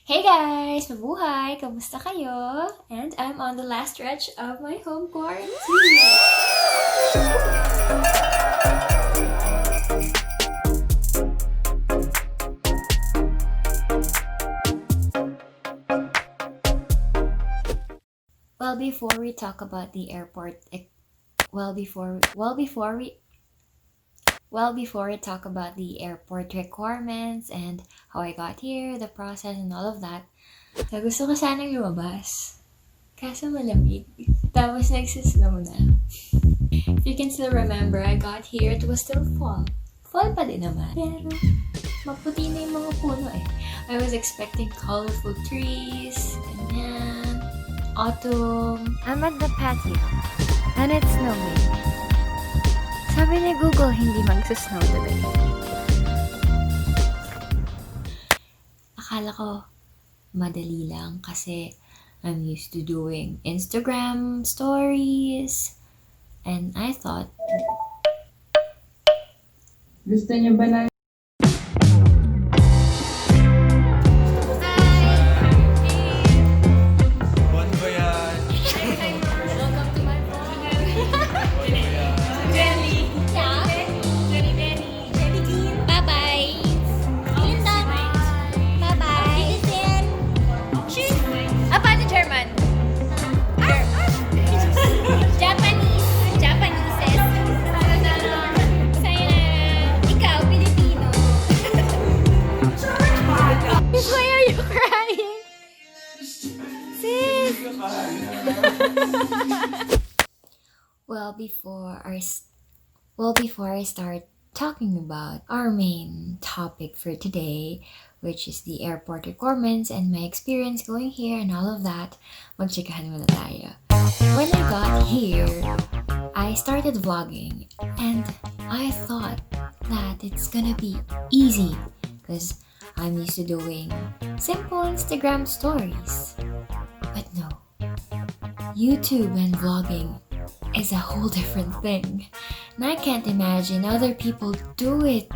Hey guys! Mabuhay! Kamusta kayo? And I'm on the last stretch of my home quarantine. Well, before we talk about the airport, before we talk about the airport requirements and how I got here, the process and all of that, gusto ko sanang lumabas. Kaso malamig. Tapos nagsisnow na. If you can still remember, I got here, it was still fall. Fall pa din naman. Pero, maputi na yung mga puno eh. I was expecting colorful trees, ganyan, autumn. I'm at the patio, and it's snowing. Sabi ni Google, hindi magsa-snow today. Akala ko, madali lang kasi I'm used to doing Instagram stories. And I thought, gusto niyo ba na before I start talking about our main topic for today, which is the airport requirements and my experience going here and all of that, magchikahan muna tayo. When I got here, I started vlogging and I thought that it's gonna be easy because I'm used to doing simple Instagram stories. But no, YouTube and vlogging is a whole different thing. And I can't imagine other people do it.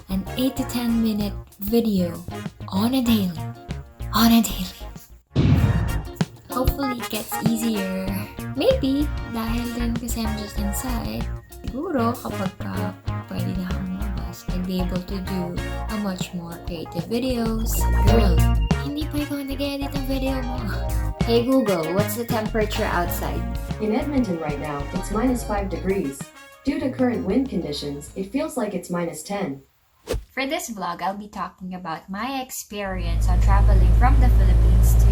An 8 to 10 minute video on a daily. Hopefully it gets easier. Maybe, dahil din kasi I'm just inside. Siguro kapag pwede na akong lumabas, I'd be able to do a much more creative videos. Girl, hindi pa ikaw nag-edit ang video mo. Hey Google, what's the temperature outside? In Edmonton right now, it's -5 degrees. Due to current wind conditions, it feels like it's -10. For this vlog, I'll be talking about my experience on traveling from the Philippines to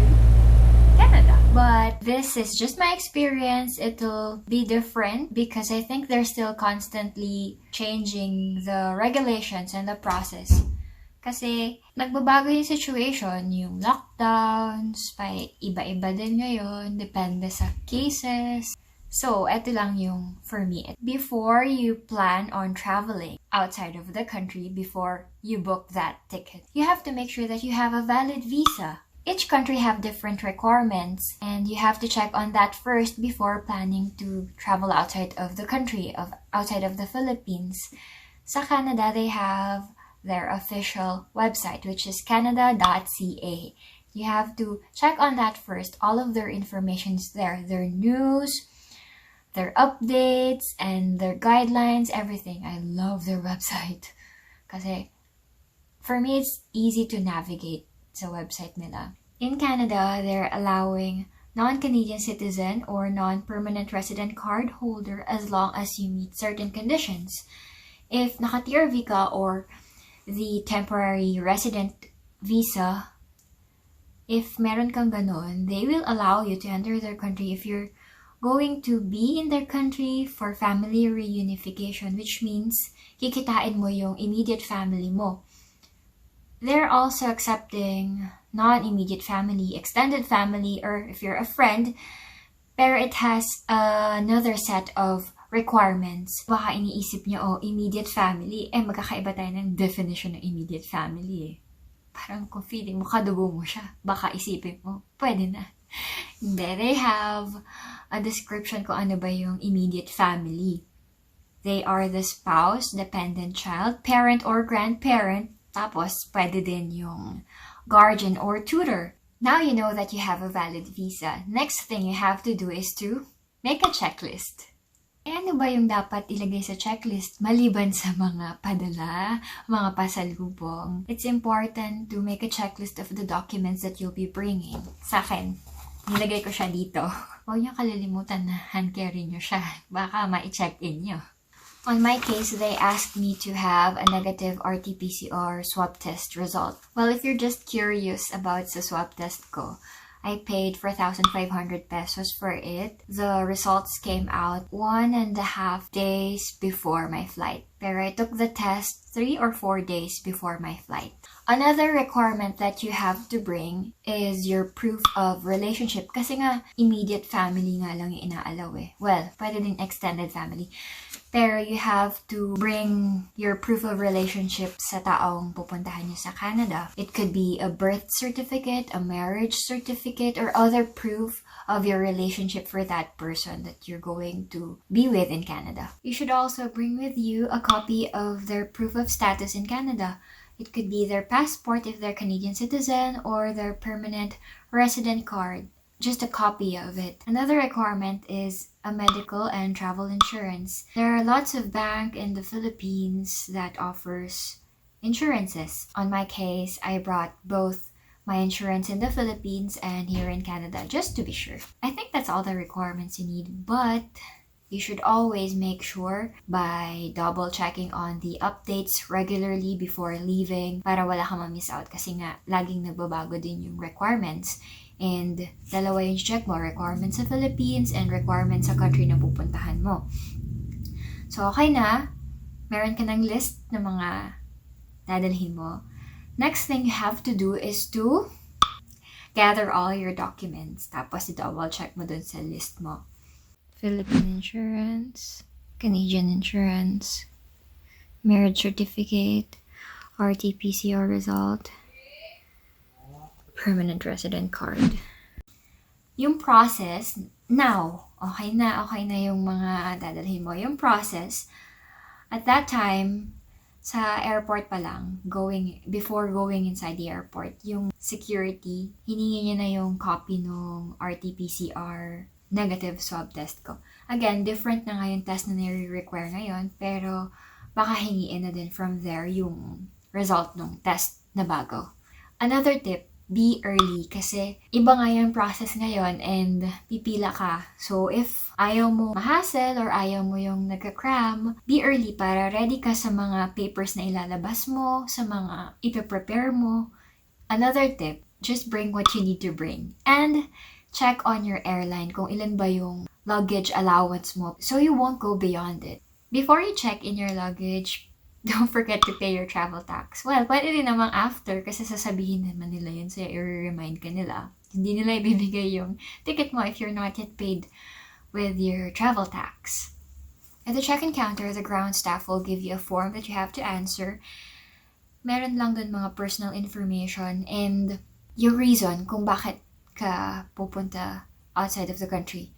Canada. But this is just my experience. It'll be different because I think they're still constantly changing the regulations and the process. Kasi nagbabago yung situation, yung lockdowns, pa iba-iba din ngayon, depende sa cases. So, eto lang yung for me. Before you plan on traveling outside of the country, before you book that ticket, you have to make sure that you have a valid visa. Each country have different requirements and you have to check on that first before planning to travel outside of the country, outside of the Philippines. Sa Canada, they have their official website, which is canada.ca. You have to check on that first. All of their information is there. Their news, their updates, and their guidelines, everything. I love their website. Kasi for me, it's easy to navigate sa website nila. In Canada, they're allowing non-Canadian citizen or non-permanent resident card holder as long as you meet certain conditions. If naka-TRV ka or the temporary resident visa, if meron kang ganon, they will allow you to enter their country if you're going to be in their country for family reunification, which means kikitain mo yung immediate family mo. They're also accepting non-immediate family, extended family, or if you're a friend, pero it has another set of requirements. Baka iniisip niyo, immediate family, magkakaiba tayo ng definition ng immediate family eh. Parang kung feeling mo, kadugo mo siya, baka isipin mo, pwede na. Hindi, they have a description kung ano ba yung immediate family. They are the spouse, dependent child, parent or grandparent, Tapos, pwede din yung guardian or tutor. Now you know that you have a valid visa. Next thing you have to do is to make a checklist. Ano ba yung dapat ilagay sa checklist maliban sa mga padala, mga pasalubong? It's important to make a checklist of the documents that you'll be bringing. Sa akin, nilagay ko siya dito. Huwag niyo kalilimutan na hand carry niyo siya. Baka ma-check-in niyo. On my case, they asked me to have a negative RT-PCR swab test result. Well, if you're just curious about the swab test ko, I paid 4,500 pesos for it. The results came out 1.5 days before my flight. Pero I took the test 3 or 4 days before my flight. Another requirement that you have to bring is your proof of relationship. Kasi nga, immediate family nga lang yung inaalaw eh. Well, pwede din extended family. Pero you have to bring your proof of relationship sa taong pupuntahan niyo sa Canada. It could be a birth certificate, a marriage certificate, or other proof of your relationship for that person that you're going to be with in Canada. You should also bring with you a copy of their proof of status in Canada. It could be their passport if they're Canadian citizen or their permanent resident card. Just a copy of it. Another requirement is a medical and travel insurance. There are lots of bank in the Philippines that offers insurances. On my case, I brought both my insurance in the Philippines and here in Canada, just to be sure. I think that's all the requirements you need, but you should always make sure by double checking on the updates regularly before leaving para wala kang ma-miss out kasi nga laging nagbabago din yung requirements. And dalawa yung check mo, requirements sa Philippines and requirements sa country na pupuntahan mo. So okay na, meron ka ng list ng mga dadalhin mo. Next thing you have to do is to gather all your documents. Tapos i-double check mo dun sa list mo. Philippine insurance, Canadian insurance, marriage certificate, RT-PCR result, permanent resident card. Yung process, now, okay na yung mga dadalhin mo. Yung process, at that time, sa airport pa lang, before going inside the airport, yung security, hiningi niya na yung copy ng RT-PCR negative swab test ko. Again, different na nga yung test na nire-require ngayon, pero baka hingiin na din from there yung result ng test na bago. Another tip, be early kasi iba nga yung process ngayon and pipila ka. So if ayaw mo ma-hassle or ayaw mo yung nagka-cram, be early para ready ka sa mga papers na ilalabas mo, sa mga ipe-prepare mo. Another tip, just bring what you need to bring. And check on your airline kung ilan ba yung luggage allowance mo so you won't go beyond it. Before you check in your luggage, don't forget to pay your travel tax. Well, pwede din namang after kasi sasabihin naman nila yun so i-remind ka nila. Hindi nila ibibigay yung ticket mo if you're not yet paid with your travel tax. At the check-in counter, the ground staff will give you a form that you have to answer. Meron lang dun mga personal information and your reason kung bakit ka pupunta outside of the country.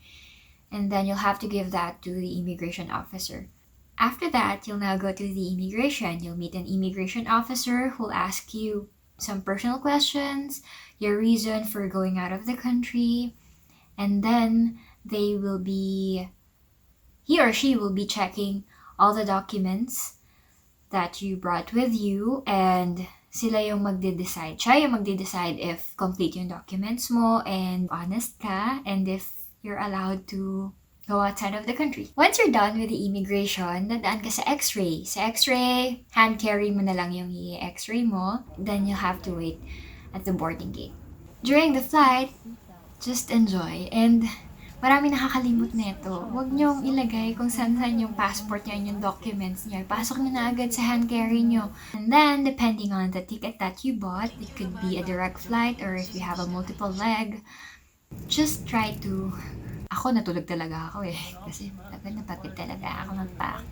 And then you'll have to give that to the immigration officer. After that, you'll now go to the immigration. You'll meet an immigration officer who'll ask you some personal questions, your reason for going out of the country, and then he or she will be checking all the documents that you brought with you and siya yung magde-decide if complete yung documents mo and honest ka and if you're allowed to go outside of the country. Once you're done with the immigration, dadaan ka sa x-ray. Sa x-ray, hand carry mo na lang yung i-x-ray mo. Then you'll have to wait at the boarding gate. During the flight, just enjoy. And marami nakakalimot nito. Huwag niyong ilagay kung saan-saan yung passport niyo, yung documents niyo. Pasok niyo na agad sa hand carry niyo. And then, depending on the ticket that you bought, it could be a direct flight or if you have a multiple leg, just try to... Ako, natulog talaga ako eh. Kasi pagod talaga ako mag-pack.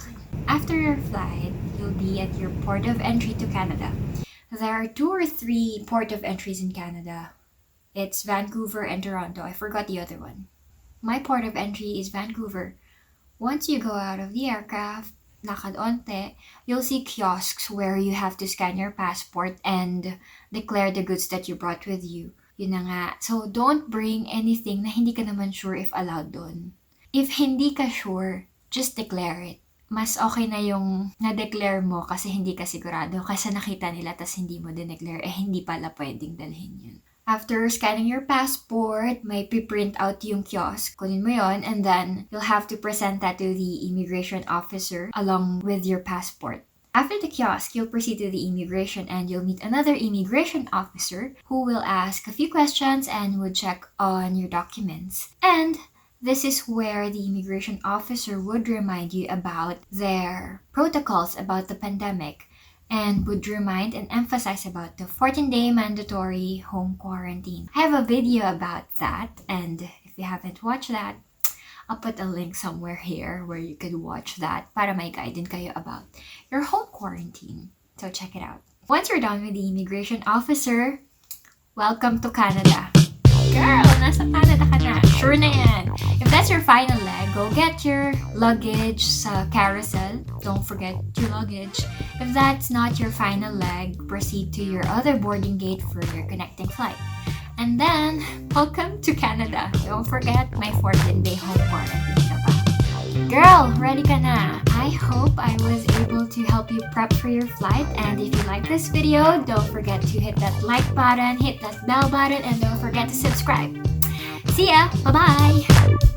After your flight, you'll be at your port of entry to Canada. There are 2 or 3 port of entries in Canada. It's Vancouver and Toronto. I forgot the other one. My port of entry is Vancouver. Once you go out of the aircraft, lakad onte, you'll see kiosks where you have to scan your passport and declare the goods that you brought with you. Yun na nga. So, don't bring anything na hindi ka naman sure if allowed doon. If hindi ka sure, just declare it. Mas okay na yung na-declare mo kasi hindi ka sigurado kasi nakita nila tas hindi mo din-declare, hindi pala pwedeng dalhin yun. After scanning your passport, may pre-print out yung kiosk. Kunin mo yon, and then you'll have to present that to the immigration officer along with your passport. After the kiosk, you'll proceed to the immigration and you'll meet another immigration officer who will ask a few questions and would check on your documents. And this is where the immigration officer would remind you about their protocols about the pandemic and would remind and emphasize about the 14-day mandatory home quarantine. I have a video about that, and if you haven't watched that, I'll put a link somewhere here where you could watch that para may guide din kayo about your home quarantine. So check it out. Once you're done with the immigration officer, welcome to Canada. Girl, nasa Canada ka na. Sure na yan. If that's your final leg, go get your luggage sa carousel. Don't forget your luggage. If that's not your final leg, proceed to your other boarding gate for your connecting flight. And then, welcome to Canada. Don't forget my 14-day home quarantine ka pa. Girl, ready ka na? I hope I was able to help you prep for your flight. And if you like this video, don't forget to hit that like button, hit that bell button, and don't forget to subscribe. See ya! Bye-bye!